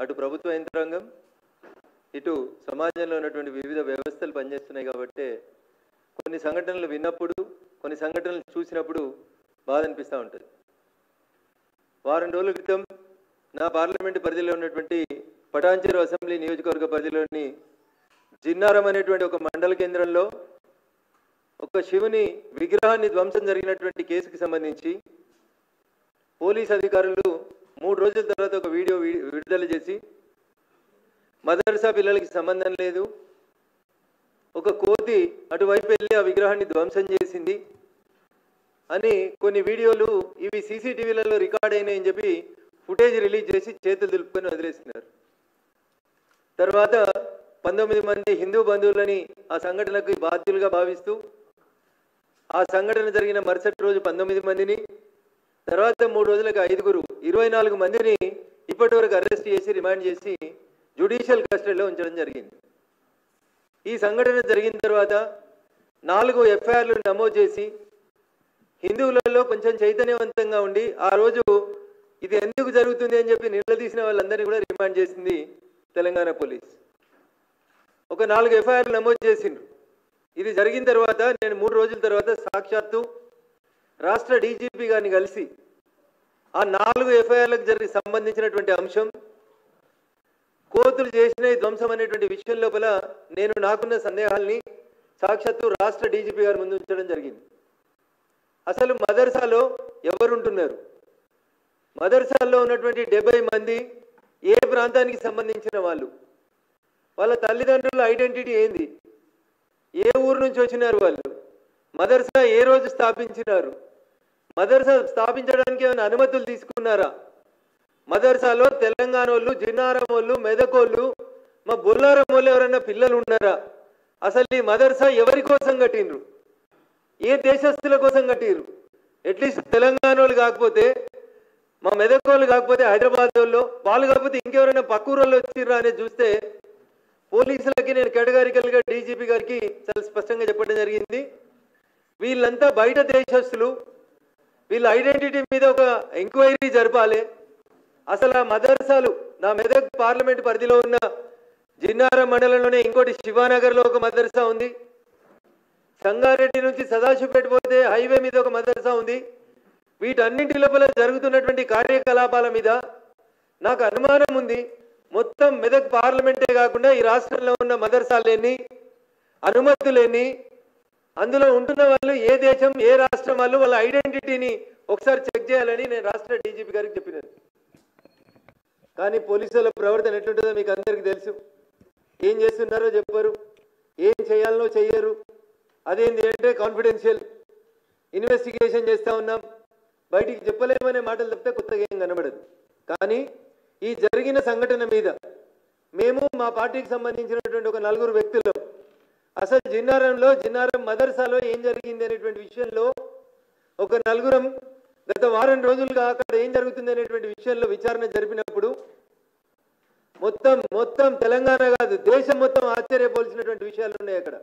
అటు ప్రభుత్వ యంత్రాంగం ఇటు సమాజంలో ఉన్నటువంటి వివిధ వ్యవస్థలు పనిచేస్తున్నాయి కాబట్టి కొన్ని సంఘటనలు విన్నప్పుడు కొన్ని సంఘటనలు చూసినప్పుడు బాధ అనిపిస్తూ ఉంటుంది. వారం రోజుల క్రితం నా పార్లమెంటు పరిధిలో ఉన్నటువంటి పటాన్చెరు అసెంబ్లీ నియోజకవర్గ పరిధిలోని జిన్నారం అనేటువంటి ఒక మండల కేంద్రంలో ఒక శివుని విగ్రహాన్ని ధ్వంసం జరిగినటువంటి కేసుకి సంబంధించి పోలీస్ అధికారులు 3 రోజుల తర్వాత ఒక వీడియో విడుదల చేసి మదర్సా పిల్లలకి సంబంధం లేదు, ఒక కోతి అటువైపు వెళ్ళి ఆ విగ్రహాన్ని ధ్వంసం చేసింది అని కొన్ని వీడియోలు ఇవి సీసీటీవీలలో రికార్డ్ అయినాయని చెప్పి ఫుటేజ్ రిలీజ్ చేసి చేతులు దులుపుకొని వదిలేసినారు. తర్వాత 19 మంది హిందూ బంధువులని ఆ సంఘటనకు బాధ్యులుగా భావిస్తూ ఆ సంఘటన జరిగిన మరుసటి రోజు 19 మందిని, తర్వాత 3 రోజులకు 5గురు 24 మందిని ఇప్పటి వరకు అరెస్ట్ చేసి రిమాండ్ చేసి జ్యుడిషియల్ కస్టడీలో ఉంచడం జరిగింది. ఈ సంఘటన జరిగిన తర్వాత 4 ఎఫ్ఐఆర్లు నమోదు చేసి హిందువులలో కొంచెం చైతన్యవంతంగా ఉండి ఆ రోజు ఇది ఎందుకు జరుగుతుంది అని చెప్పి నిలదీసిన వాళ్ళందరినీ కూడా రిమాండ్ చేసింది తెలంగాణ పోలీస్. ఒక 4 ఎఫ్ఐఆర్లు నమోదు చేసిండ్రు. ఇది జరిగిన తర్వాత నేను 3 రోజుల తర్వాత సాక్షాత్తు రాష్ట్ర డీజీపీ గారిని కలిసి ఆ 4 ఎఫ్ఐఆర్లకు సంబంధించినటువంటి అంశం కోతులు చేసిన ధ్వంసం అనేటువంటి విషయం లోపల నేను నాకున్న సందేహాల్ని సాక్షాత్తు రాష్ట్ర డీజీపీ గారి ముందు ఉంచడం జరిగింది. అసలు మదర్సాలో ఎవరుంటున్నారు, మదర్సాల్లో ఉన్నటువంటి 70 మంది ఏ ప్రాంతానికి సంబంధించిన వాళ్ళు, వాళ్ళ తల్లిదండ్రుల ఐడెంటిటీ ఏంది, ఏ ఊరు నుంచి వచ్చినారు వాళ్ళు, మదర్సా ఏ రోజు స్థాపించినారు, మదర్సా స్థాపించడానికి ఏమైనా అనుమతులు తీసుకున్నారా, మదర్సాలో తెలంగాణ వాళ్ళు, జిన్నారం వాళ్ళు, మెదకోళ్ళు, మా బొల్లారం వాళ్ళు ఎవరైనా పిల్లలు ఉన్నారా, అసలు ఈ మదర్సా ఎవరి కోసం కట్టిండ్రు, ఏ దేశస్తుల కోసం కట్టిరు, అట్లీస్ట్ తెలంగాణ వాళ్ళు కాకపోతే మా మెదకోళ్ళు కాకపోతే హైదరాబాద్ వాళ్ళు కాకపోతే ఇంకెవరైనా పక్కూరోళ్ళు వచ్చిర్రా అనేది చూస్తే పోలీసులకి నేను కేటగారికల్గా డీజీపీ గారికి చాలా స్పష్టంగా చెప్పడం జరిగింది. వీళ్ళంతా బయట దేశస్తులు, వీళ్ళ ఐడెంటిటీ మీద ఒక ఎంక్వైరీ జరపాలి. అసలు ఆ మదర్సాలు నా మెదక్ పార్లమెంట్ పరిధిలో ఉన్న జిన్నారం మండలంలోనే ఇంకోటి శివానగర్లో ఒక మదర్సా ఉంది, సంగారెడ్డి నుంచి సదాశివపేట పోతే హైవే మీద ఒక మదర్సా ఉంది. వీటన్నింటి లోపల జరుగుతున్నటువంటి కార్యకలాపాల మీద నాకు అనుమానం ఉంది. మొత్తం మెదక్ పార్లమెంటే కాకుండా ఈ రాష్ట్రంలో ఉన్న మదర్సాలేని అనుమతులేని అందులో ఉంటున్న వాళ్ళు ఏ దేశం ఏ రాష్ట్రం వాళ్ళు వాళ్ళ ఐడెంటిటీని ఒకసారి చెక్ చేయాలని నేను రాష్ట్ర డీజీపీ గారికి చెప్పినాను. కానీ పోలీసుల ప్రవర్తన ఎట్లుంటుందో మీకు అందరికీ తెలుసు. ఏం చేస్తున్నారో చెప్పరు, ఏం చేయాలనో చెయ్యరు. అదేంటి అంటే కాన్ఫిడెన్షియల్ ఇన్వెస్టిగేషన్ చేస్తూ ఉన్నాం, బయటికి చెప్పలేమనే మాటలు తప్పితే కొత్తగా ఏం కనబడదు. కానీ ఈ జరిగిన సంఘటన మీద మేము మా పార్టీకి సంబంధించినటువంటి ఒక 4 వ్యక్తులు అసలు జిన్నారం మదర్సాలో ఏం జరిగింది అనేటువంటి విషయంలో ఒక 4 గత వారం రోజులుగా అక్కడ ఏం జరుగుతుంది అనేటువంటి విషయంలో విచారణ జరిపినప్పుడు మొత్తం తెలంగాణ కాదు దేశం మొత్తం ఆశ్చర్యపోల్సినటువంటి విషయాలు ఉన్నాయి. అక్కడ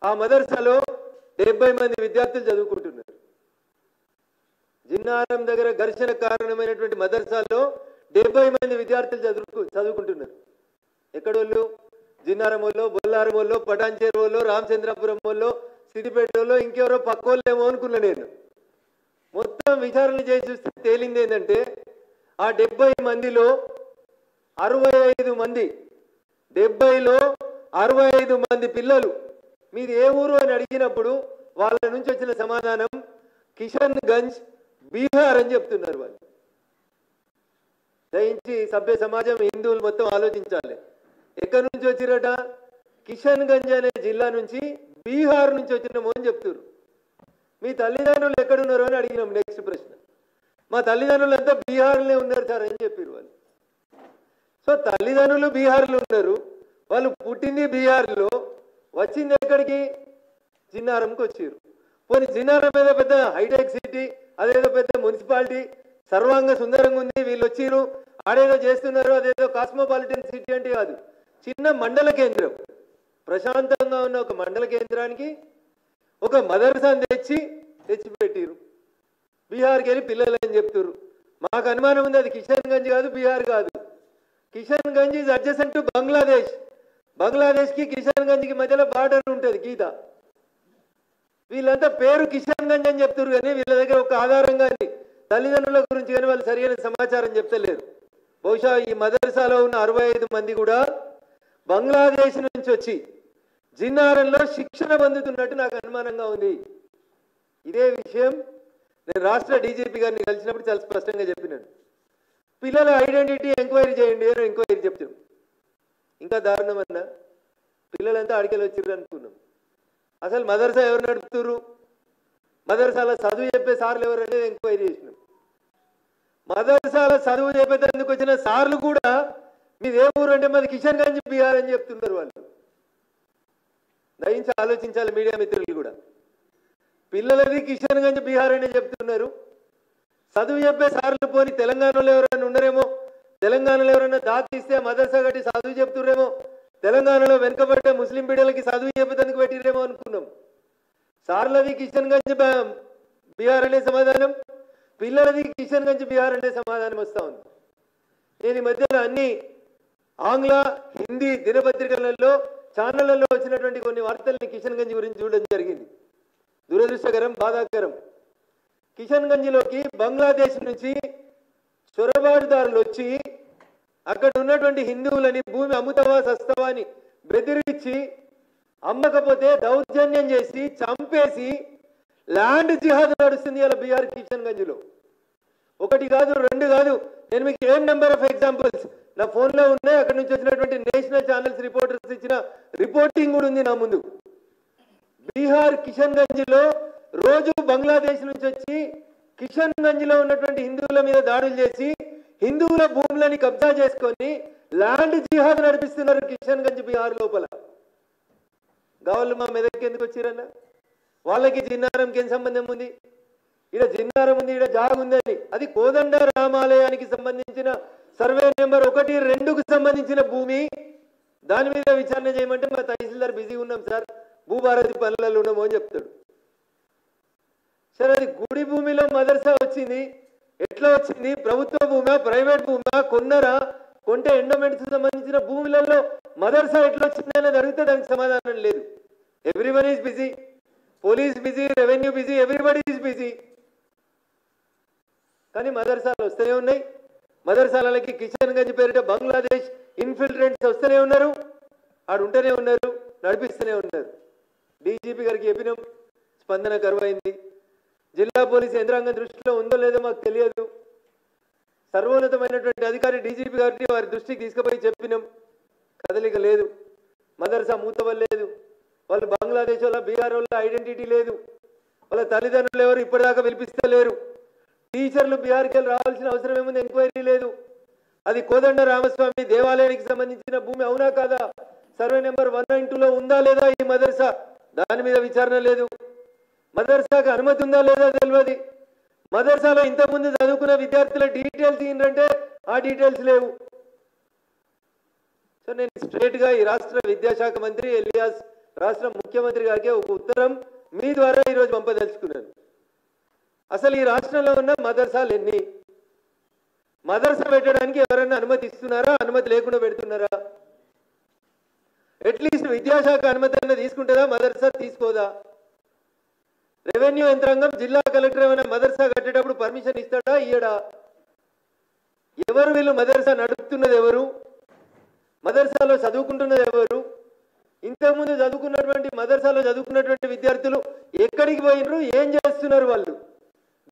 ఆ మదర్సాలో 70 మంది విద్యార్థులు చదువుకుంటున్నారు. జిన్నారం దగ్గర ఘర్షణ కారణమైనటువంటి మదర్సాలో 70 మంది విద్యార్థులు చదువుకుంటున్నారు. ఎక్కడోళ్ళు జిన్నారం వాళ్ళు, బొల్లారం వాళ్ళు, పటాన్చెరు వాళ్ళు, రామచంద్రపురం వాళ్ళు, సిద్దిపేట వాళ్ళు, ఇంకెవరో పక్కోళ్ళేమో అనుకున్నా నేను. మొత్తం విచారణ చేసి చూస్తే తేలింది ఏంటంటే ఆ 70 మందిలో 65 మంది 70లో 65 మంది పిల్లలు మీది ఏ ఊరు అని అడిగినప్పుడు వాళ్ళ నుంచి వచ్చిన సమాధానం కిషన్ గంజ్ బీహార్ అని చెప్తున్నారు. వాళ్ళు దయించి సభ్య సమాజం హిందువులు మొత్తం ఆలోచించాలి. ఎక్కడి నుంచి వచ్చిరట? కిషన్ గంజ్ అనే జిల్లా నుంచి బీహార్ నుంచి వచ్చినాము అని చెప్తున్నారు. మీ తల్లిదండ్రులు ఎక్కడున్నారు అని అడిగినాం. నెక్స్ట్ ప్రశ్న, మా తల్లిదండ్రులు అంతా బీహార్లోనే ఉన్నారు సార్ అని చెప్పారు వాళ్ళు. సో తల్లిదండ్రులు బీహార్లో ఉన్నారు, వాళ్ళు పుట్టింది బీహార్లో, వచ్చింది ఎక్కడికి? జిన్నారంకి వచ్చారు. పోనీ జిన్నారం ఏదో పెద్ద హైటెక్ సిటీ, అదేదో పెద్ద మున్సిపాలిటీ సర్వాంగ సుందరంగా ఉంది, వీళ్ళు వచ్చిరు ఆడేదో చేస్తున్నారు, అదేదో కాస్మోపాలిటన్ సిటీ అంటే కాదు, చిన్న మండల కేంద్రం. ప్రశాంతంగా ఉన్న ఒక మండల కేంద్రానికి ఒక మదర్సాను తెచ్చిపెట్టిరు. బీహార్కి వెళ్ళి పిల్లలు అని చెప్తారు. మాకు అనుమానం ఉంది అది కిషన్ గంజ్ కాదు, బీహార్ కాదు. Kishanganj is adjacent to Bangladesh. బంగ్లాదేశ్కి కిషన్గంజ్కి మధ్యలో బార్డర్ ఉంటుంది గీత. వీళ్ళంతా పేరు కిషన్గంజ్ అని చెప్తారు కానీ వీళ్ళ దగ్గర ఒక ఆధారం కానీ తల్లిదండ్రుల గురించి కానీ వాళ్ళు సరైన సమాచారం చెప్తలేరు. బహుశా ఈ మదర్సాలో ఉన్న 65 మంది కూడా బంగ్లాదేశ్ నుంచి వచ్చి జిన్నారంలో శిక్షణ పొందుతున్నట్టు నాకు అనుమానంగా ఉంది. ఇదే విషయం నేను రాష్ట్ర డీజీపీ గారిని కలిసినప్పుడు చాలా స్పష్టంగా చెప్పినాను. పిల్లల ఐడెంటిటీ ఎంక్వైరీ చేయండి అని ఎంక్వైరీ చెప్తాం. ఇంకా దారుణం అన్నా పిల్లలంతా అడికెళ్ళి వచ్చిర్రు అనుకున్నాం. అసలు మదర్సా ఎవరు నడుపుతున్నారు, మదర్సాల చదువు చెప్పే సార్లు ఎవరు అనేది ఎంక్వైరీ చేసినాం. మదర్సాల చదువు చెప్పేందుకు వచ్చిన సార్లు కూడా మీది ఏ ఊరు అంటే మాది కిషన్గంజ్ బీహార్ అని చెప్తున్నారు. వాళ్ళు దయించి ఆలోచించాలి మీడియా మిత్రులు కూడా. పిల్లలది కిషన్గంజ్ బీహార్ అనే చెప్తున్నారు. చదువు చెప్పే సార్లు పోని తెలంగాణలో ఎవరైనా ఉన్నారేమో, తెలంగాణలో ఎవరైనా దాతి ఇస్తే మదర్సా కట్టి చదువు చెప్తుర్రేమో, తెలంగాణలో వెనుకబడ్డే ముస్లిం బిడ్డలకి చదువు చెప్పేందుకు పెట్టిరేమో అనుకున్నాం. సార్లది కిషన్గంజ్ బీహార్ అనే సమాధానం, పిల్లలది కిషన్గంజ్ బీహార్ అనే సమాధానం వస్తూ ఉంది. నేను ఈ మధ్యలో అన్ని ఆంగ్ల హిందీ దినపత్రికలలో ఛానళ్లలో వచ్చినటువంటి కొన్ని వార్తల్ని కిషన్గంజ్ గురించి చూడడం జరిగింది. దురదృష్టకరం, బాధాకరం. కిషన్గంజ్లోకి బంగ్లాదేశ్ నుంచి చొరబాటుదారులు వచ్చి అక్కడ ఉన్నటువంటి హిందువులని భూమి అమ్ముతావా సస్తావా అని బెదిరించి అమ్మకపోతే దౌర్జన్యం చేసి చంపేసి ల్యాండ్ జిహాద్ నడుస్తుంది అలా బీహార్ కిషన్గంజ్లో. ఒకటి కాదు, రెండు కాదు, నేను మీకు ఏం నెంబర్ ఆఫ్ ఎగ్జాంపుల్స్ నా ఫోన్లో ఉన్నాయి. అక్కడ నుంచి వచ్చినటువంటి నేషనల్ ఛానల్స్ రిపోర్టర్స్ ఇచ్చిన రిపోర్టింగ్ కూడా ఉంది నా ముందు. బీహార్ కిషన్గంజ్లో రోజు బంగ్లాదేశ్ నుంచి వచ్చి కిషన్గంజ్లో ఉన్నటువంటి హిందువుల మీద దాడులు చేసి హిందువుల భూములని కబ్జా చేసుకొని ల్యాండ్ జిహాద్ నడిపిస్తున్నారు కిషన్గంజ్ బీహార్ లోపల. గావళ్ళు మా మెదక్కి ఎందుకు వచ్చిరన్న? వాళ్ళకి జిన్నారంకి ఏం సంబంధం ఉంది? ఇక్కడ జిన్నారం ఉంది, ఇక్కడ జాగ్ ఉందని. అది కోదండ రామాలయానికి సంబంధించిన సర్వే నెంబర్ 1, 2కు సంబంధించిన భూమి. దాని మీద విచారణ చేయమంటే మా తహసీల్దార్ బిజీ ఉన్నాం సార్, భూభారతి పనులలో ఉన్నామో అని చెప్తాడు. సరే, అది గుడి భూమిలో మదర్సా వచ్చింది, ఎట్లా వచ్చింది? ప్రభుత్వ భూమా, ప్రైవేట్ భూమా, కొన్నరా, కొంటే ఎండోమెంట్స్ సంబంధించిన భూములలో మదర్సా ఎట్లా వచ్చింది అనేది అడిగితే దానికి సమాధానం లేదు. Everyone is busy, police busy, revenue busy, everybody is busy. కానీ మదర్సాలు వస్తూనే ఉన్నాయి. మదర్సాలకి కిషన్గంజ్ పేరిట బంగ్లాదేశ్ ఇన్ఫిల్ట్రెంట్స్ వస్తూనే ఉన్నారు, ఆడు ఉంటూనే ఉన్నారు, నడిపిస్తూనే ఉన్నారు. డీజీపీ గారికి చెప్పినాం, స్పందన కరువైంది. జిల్లా పోలీసు యంత్రాంగం దృష్టిలో ఉందో లేదో మాకు తెలియదు. సర్వోన్నతమైనటువంటి అధికారి డీజీపీ గారిని వారి దృష్టికి తీసుకుపోయి చెప్పినాం, కదలిక లేదు. మదర్సా మూతవలేదు. వాళ్ళు బంగ్లాదేశ్ వాళ్ళ, బీహార్ వాళ్ళ ఐడెంటిటీ లేదు. వాళ్ళ తల్లిదండ్రులు ఎవరు ఇప్పటిదాకా పిలిపిస్తలేరు. టీచర్లు బీహార్కి వెళ్ళి రావాల్సిన అవసరం ఏముంది? ఎంక్వైరీ లేదు. అది కోదండ రామస్వామి దేవాలయానికి సంబంధించిన భూమి అవునా కాదా? సర్వే నెంబర్ 192లో ఉందా లేదా ఈ మదర్సా? దాని మీద విచారణ లేదు. మదర్సాకు అనుమతి ఉందా లేదా తెలియదు. మదర్సాలో ఇంతకుముందు చదువుకున్న విద్యార్థుల డీటెయిల్స్ ఏంటంటే ఆ డీటెయిల్స్ లేవు. సో నేను స్ట్రైట్గా ఈ రాష్ట్ర విద్యాశాఖ మంత్రి ఎలియాస్ రాష్ట్ర ముఖ్యమంత్రి గారికి ఒక ఉత్తరం మీ ద్వారా ఈరోజు పంపదలుచుకున్నాను. అసలు ఈ రాష్ట్రంలో ఉన్న మదర్సాలు ఎన్ని? మదర్సా పెట్టడానికి ఎవరైనా అనుమతి ఇస్తున్నారా? అనుమతి లేకుండా పెడుతున్నారా? అట్లీస్ట్ విద్యాశాఖ అనుమతి అన్న తీసుకుంటుందా? మదర్సా తీసుకోదా? రెవెన్యూ యంత్రాంగం, జిల్లా కలెక్టర్ ఏమైనా మదర్సా కట్టేటప్పుడు పర్మిషన్ ఇస్తాడా, ఇయ్యడా? ఎవరు వీళ్ళు? మదర్సా నడుపుతున్నది ఎవరు? మదర్సాలో చదువుకుంటున్నది ఎవరు? ఇంతకుముందు చదువుకున్నటువంటి మదర్సాలో చదువుకున్నటువంటి విద్యార్థులు ఎక్కడికి పోయినరు? ఏం చేస్తున్నారు వాళ్ళు?